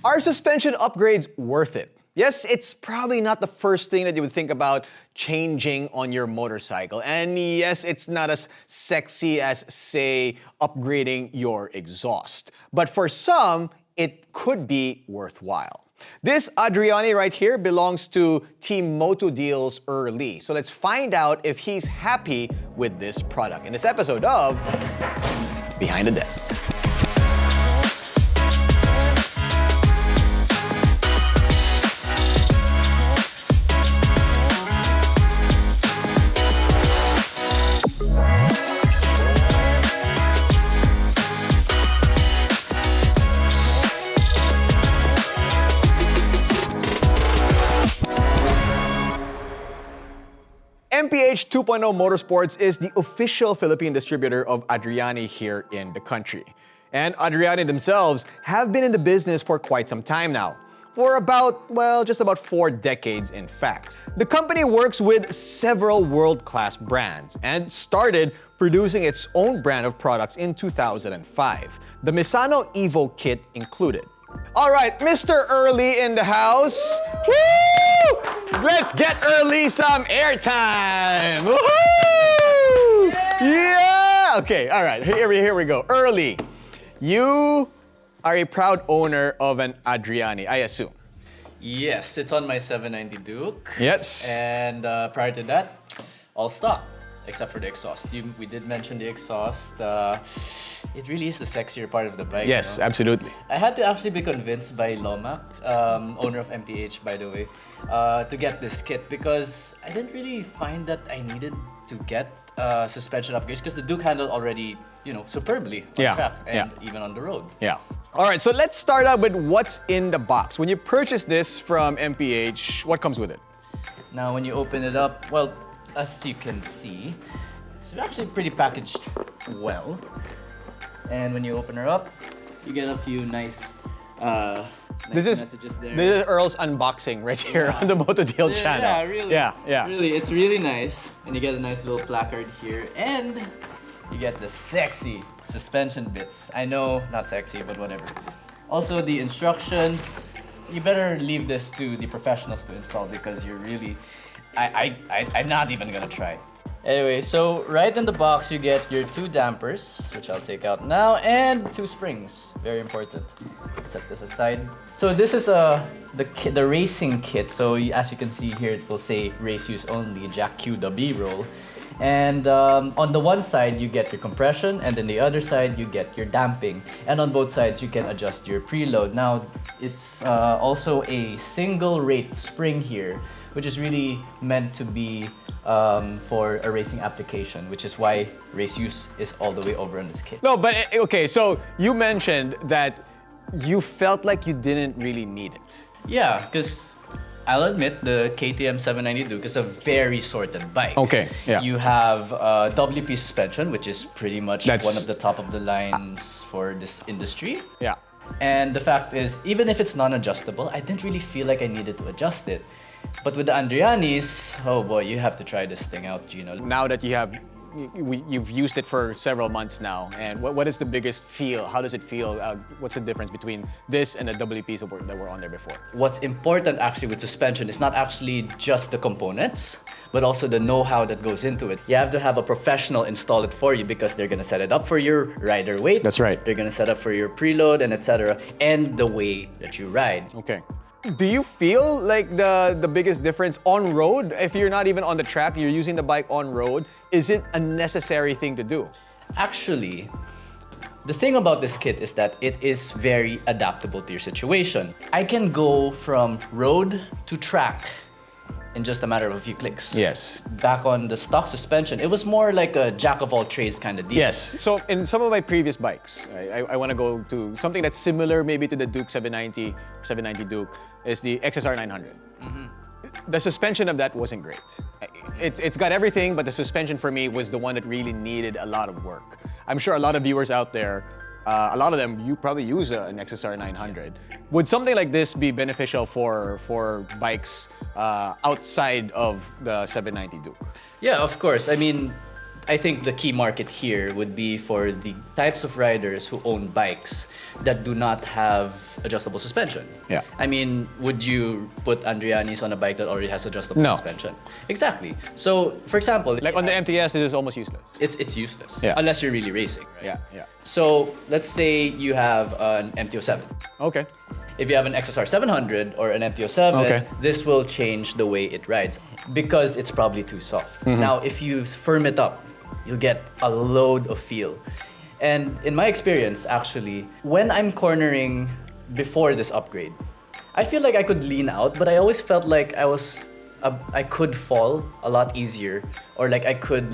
Are suspension upgrades worth it? Yes, it's probably not the first thing that you would think about changing on your motorcycle. And yes, it's not as sexy as, say, upgrading your exhaust. But for some, it could be worthwhile. This Andreani right here belongs to Team MotoDeal's Earl. So let's find out if he's happy with this product in this episode of Behind the Desk. MPH 2.0 Motorsports is the official Philippine distributor of Andreani here in the country. And Andreani themselves have been in the business for quite some time now. For about, well, just about 4 decades in fact. The company works with several world-class brands and started producing its own brand of products in 2005, the Misano Evo kit included. All right, Mr. Early in the house. Woo! Let's get Early some airtime. Woohoo! Yeah! Okay, all right, here we go. Early, you are a proud owner of an Andreani, I assume. Yes, it's on my 790 Duke. Yes. And prior to that, all stock, except for the exhaust. We did mention the exhaust. It really is the sexier part of the bike. Yes, you know? absolutely. I had to actually be convinced by Lomac, owner of MPH, by the way, to get this kit because I didn't really find that I needed to get suspension upgrades because the Duke handled already, superbly on track and even on the road. Yeah. All right, so let's start out with what's in the box. When you purchase this from MPH, what comes with it? Now, when you open it up, well, as you can see, it's actually pretty packaged well. And when you open her up, you get a few nice messages there. This is Earl's unboxing right here on the MotoDeal channel. Yeah, really. Yeah. Really, it's really nice. And you get a nice little placard here. And you get the sexy suspension bits. I know, not sexy, but whatever. Also, the instructions, you better leave this to the professionals to install because you're really... I'm not even gonna try. Anyway, so right in the box you get your 2 dampers, which I'll take out now, and 2 springs. Very important. Set this aside. So this is the racing kit. So as you can see here, it will say race use only, Jack Q the B-roll. And on the one side you get your compression, and then the other side you get your damping. And on both sides you can adjust your preload. Now it's also a single rate spring here, which is really meant to be for a racing application, which is why race use is all the way over on this kit. No, but okay, so you mentioned that you felt like you didn't really need it. Yeah, because I'll admit the KTM 790 Duke is a very sorted bike. Okay, yeah. You have WP suspension, which is pretty much one of the top of the lines for this industry. Yeah. And the fact is, even if it's non-adjustable, I didn't really feel like I needed to adjust it. But with the Andreani's, oh boy, you have to try this thing out, Jinno. Now that you've used it for several months now, and what is the biggest feel? How does it feel? What's the difference between this and the WP support that were on there before? What's important actually with suspension is not actually just the components, but also the know-how that goes into it. You have to have a professional install it for you because they're gonna set it up for your rider weight. That's right. They're gonna set up for your preload and etc. and the way that you ride. Okay. Do you feel like the biggest difference on road, if you're not even on the track, you're using the bike on road, is it a necessary thing to do? Actually, the thing about this kit is that it is very adaptable to your situation. I can go from road to track in just a matter of a few clicks. Yes. Back on the stock suspension, it was more like a jack of all trades kind of deal. Yes. So in some of my previous bikes, I want to go to something that's similar maybe to the Duke 790, 790 Duke, is the XSR 900. Mm-hmm. The suspension of that wasn't great. It's got everything, but the suspension for me was the one that really needed a lot of work. I'm sure a lot of viewers out there, a lot of them, you probably use an XSR 900. Would something like this be beneficial for bikes outside of the 790 Duke? Yeah, of course. I mean, I think the key market here would be for the types of riders who own bikes that do not have adjustable suspension. Yeah. I mean, would you put Andreani's on a bike that already has adjustable No. suspension? Exactly. So, for example, Like on the MTS, it is almost useless. it's useless Yeah. unless you're really racing, right? Yeah. So, let's say you have an MTO7. Okay. If you have an XSR 700 or an MTO7, Okay. this will change the way it rides because it's probably too soft. Now, if you firm it up, you'll get a load of feel. And in my experience, actually, when I'm cornering before this upgrade, I feel like I could lean out, but I always felt like I could fall a lot easier, or like I could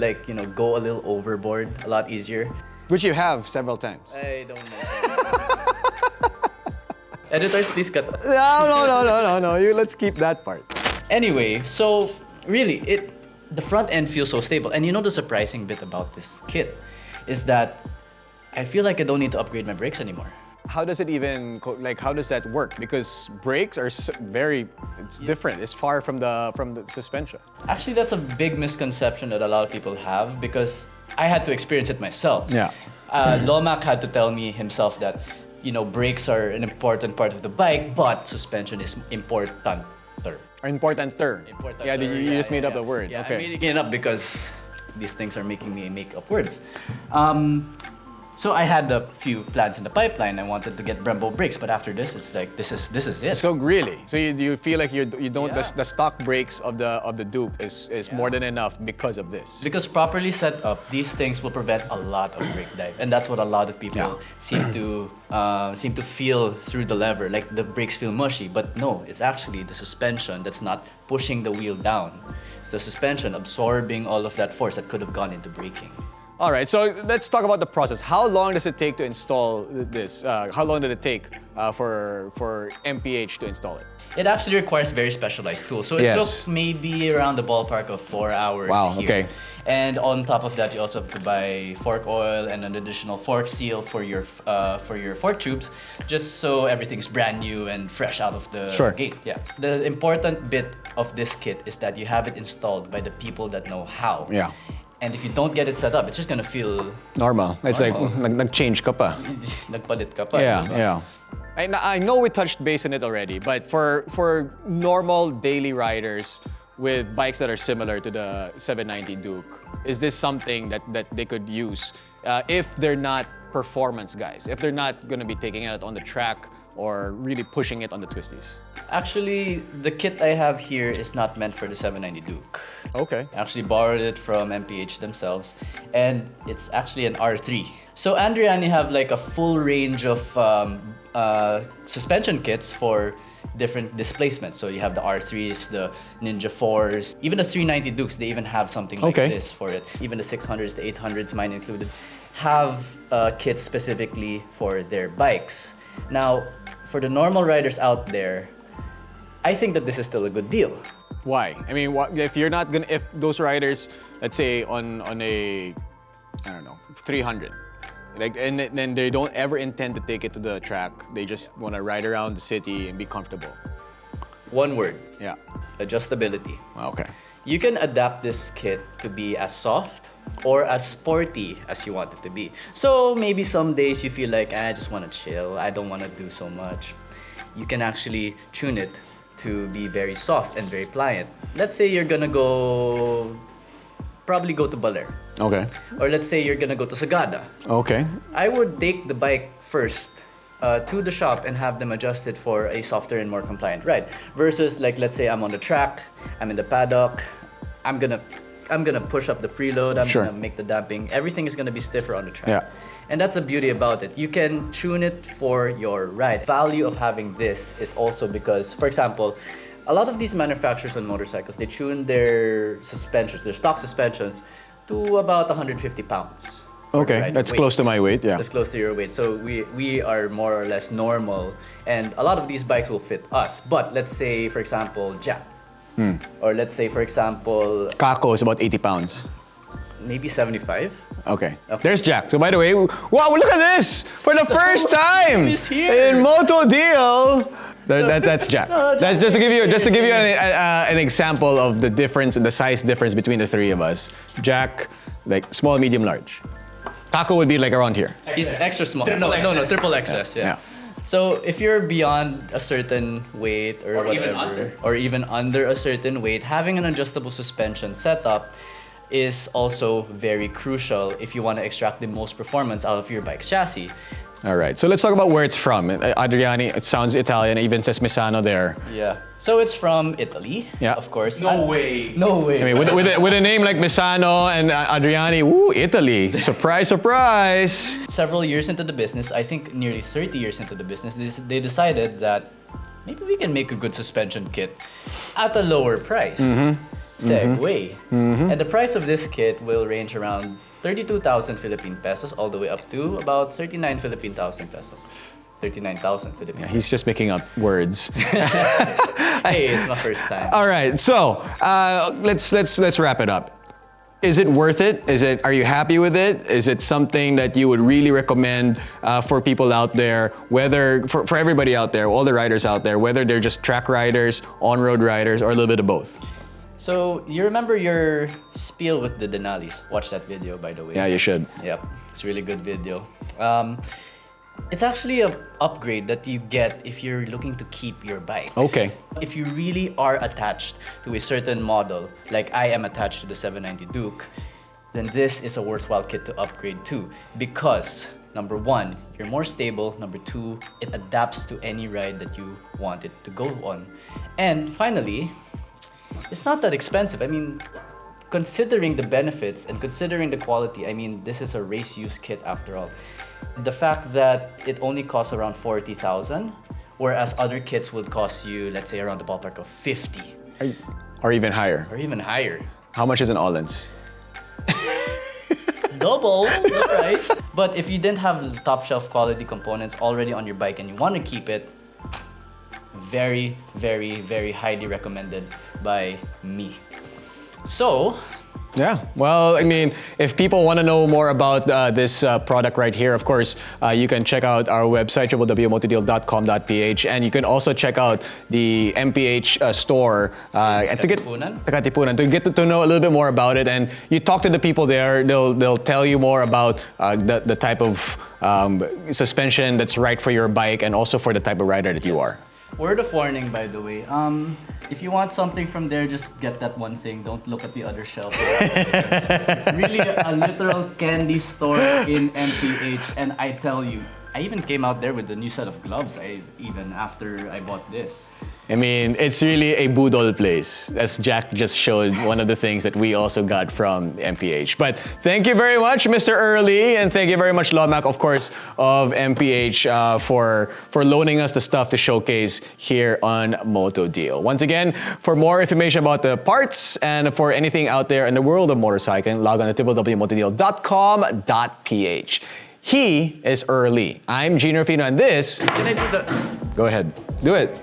go a little overboard a lot easier. Which you have several times. I don't know. Editors, please cut. No. Let's keep that part. Anyway, so really, the front end feels so stable. And you know the surprising bit about this kit is that I feel like I don't need to upgrade my brakes anymore. How does it even how does that work? Because brakes are it's different. It's far from the suspension. Actually, that's a big misconception that a lot of people have because I had to experience it myself. Yeah. Lomac had to tell me himself that brakes are an important part of the bike, but suspension is importanter. Importanter. Yeah, you just made up the word. Yeah, okay. I'm making it up because these things are making me make up words. So I had a few plans in the pipeline. I wanted to get Brembo brakes, but after this, it's like this is it. So really, so you feel like you don't Yeah. the stock brakes of the Duke is more than enough because of this. Because properly set up, these things will prevent a lot of brake dive, and that's what a lot of people seem to feel through the lever. Like the brakes feel mushy, but no, it's actually the suspension that's not pushing the wheel down. It's the suspension absorbing all of that force that could have gone into braking. All right, so let's talk about the process. How long does it take to install this? How long did it take for MPH to install it? It actually requires very specialized tools. So it took maybe around the ballpark of 4 hours. Wow, here. okay. And on top of that, you also have to buy fork oil and an additional fork seal for your fork tubes, just so everything's brand new and fresh out of the gate. Yeah. The important bit of this kit is that you have it installed by the people that know how. Yeah. And if you don't get it set up, it's just gonna feel Normal. It's like nag-change ka pa. nagpalit ka pa. Yeah, diba? yeah. I know we touched base on it already, but for normal daily riders with bikes that are similar to the 790 Duke, is this something that they could use if they're not performance guys, if they're not going to be taking it on the track or really pushing it on the twisties? Actually, the kit I have here is not meant for the 790 Duke. Okay. I actually borrowed it from MPH themselves, and it's actually an R3. So Andreani have like a full range of suspension kits for different displacements. So you have the R3s, the Ninja 4s, even the 390 Dukes, they even have something like this for it. Even the 600s, the 800s, mine included, have kits specifically for their bikes. Now, for the normal riders out there, I think that this is still a good deal. Why? I mean, if you're not gonna, if those riders, let's say on a, I don't know, 300, and then they don't ever intend to take it to the track, they just want to ride around the city and be comfortable. One word. Yeah. Adjustability. Okay. You can adapt this kit to be as soft or as sporty as you want it to be. So maybe some days you feel like, I just want to chill, I don't want to do so much. You can actually tune it to be very soft and very pliant. Let's say you're gonna probably go to Baler. Okay. Or let's say you're gonna go to Sagada. Okay. I would take the bike first to the shop and have them adjusted for a softer and more compliant ride. Versus like, let's say I'm on the track, I'm in the paddock, I'm gonna push up the preload, I'm gonna make the damping. Everything is gonna be stiffer on the track. Yeah. And that's the beauty about it. You can tune it for your ride. Value of having this is also because, for example, a lot of these manufacturers on motorcycles, they tune their suspensions, their stock suspensions, to about 150 pounds. Okay, that's close to my weight, yeah. That's close to your weight. So we are more or less normal, and a lot of these bikes will fit us. But let's say, for example, Jack, or let's say, for example, Kako is about 80 pounds. maybe 75. Okay. There's Jack. So by the way, wow, look at this! For the first time He's here. in MotoDeal, that's Jack. That's just to give you an example of the difference and the size difference between the three of us. Jack, like small, medium, large. Taco would be like around here. He's extra small. No, triple XS. Yeah. So if you're beyond a certain weight or whatever, or even under a certain weight, having an adjustable suspension setup is also very crucial if you want to extract the most performance out of your bike's chassis. All right, so let's talk about where it's from. Adriani, it sounds Italian, it even says Misano there. Yeah. So it's from Italy, yeah, of course. No way. No way. I mean, with a name like Misano and Adriani, woo, Italy. Surprise, surprise. Several years into the business, I think nearly 30 years into the business, they decided that maybe we can make a good suspension kit at a lower price. Segway. And the price of this kit will range around 32,000 Philippine pesos all the way up to about 39,000 Philippine pesos. 39,000 Philippine pesos. He's just making up words. Hey, it's my first time. All right, so let's wrap it up. Is it worth it? Are you happy with it? Is it something that you would really recommend for people out there, whether for everybody out there, all the riders out there, whether they're just track riders, on-road riders, or a little bit of both? So you remember your spiel with the Denalis? Watch that video, by the way. Yeah, you should. Yep, it's a really good video. It's actually an upgrade that you get if you're looking to keep your bike. Okay. If you really are attached to a certain model, like I am attached to the 790 Duke, then this is a worthwhile kit to upgrade to, because number one, you're more stable. Number two, it adapts to any ride that you want it to go on. And finally, it's not that expensive. I mean, considering the benefits and considering the quality, I mean, this is a race use kit after all. The fact that it only costs around 40,000, whereas other kits would cost you, let's say, around the ballpark of 50. Or even higher. Or even higher. How much is an Allens? Double the price. But if you didn't have top shelf quality components already on your bike and you want to keep it, very, very, very highly recommended by me. So, yeah, well, I mean, if people want to know more about this product right here, of course, you can check out our website, www.motodeal.com.ph, and you can also check out the MPH store Katipunan, to get to know a little bit more about it. And you talk to the people there, they'll tell you more about the type of suspension that's right for your bike and also for the type of rider that you are. Word of warning, by the way. If you want something from there, just get that one thing. Don't look at the other shelf. It's really a literal candy store in MPH, and I tell you, I even came out there with a new set of gloves even after I bought this. I mean, it's really a boodle place, as Jack just showed one of the things that we also got from MPH. But thank you very much, Mr. Early, and thank you very much, Lomac, of course, of MPH for loaning us the stuff to showcase here on MotoDeal. Once again, for more information about the parts and for anything out there in the world of motorcycling, log on to www.motodeal.com.ph. He is Early. I'm Jinno, and this... Can I do that? Go ahead. Do it.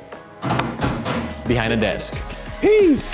Behind the desk. Peace.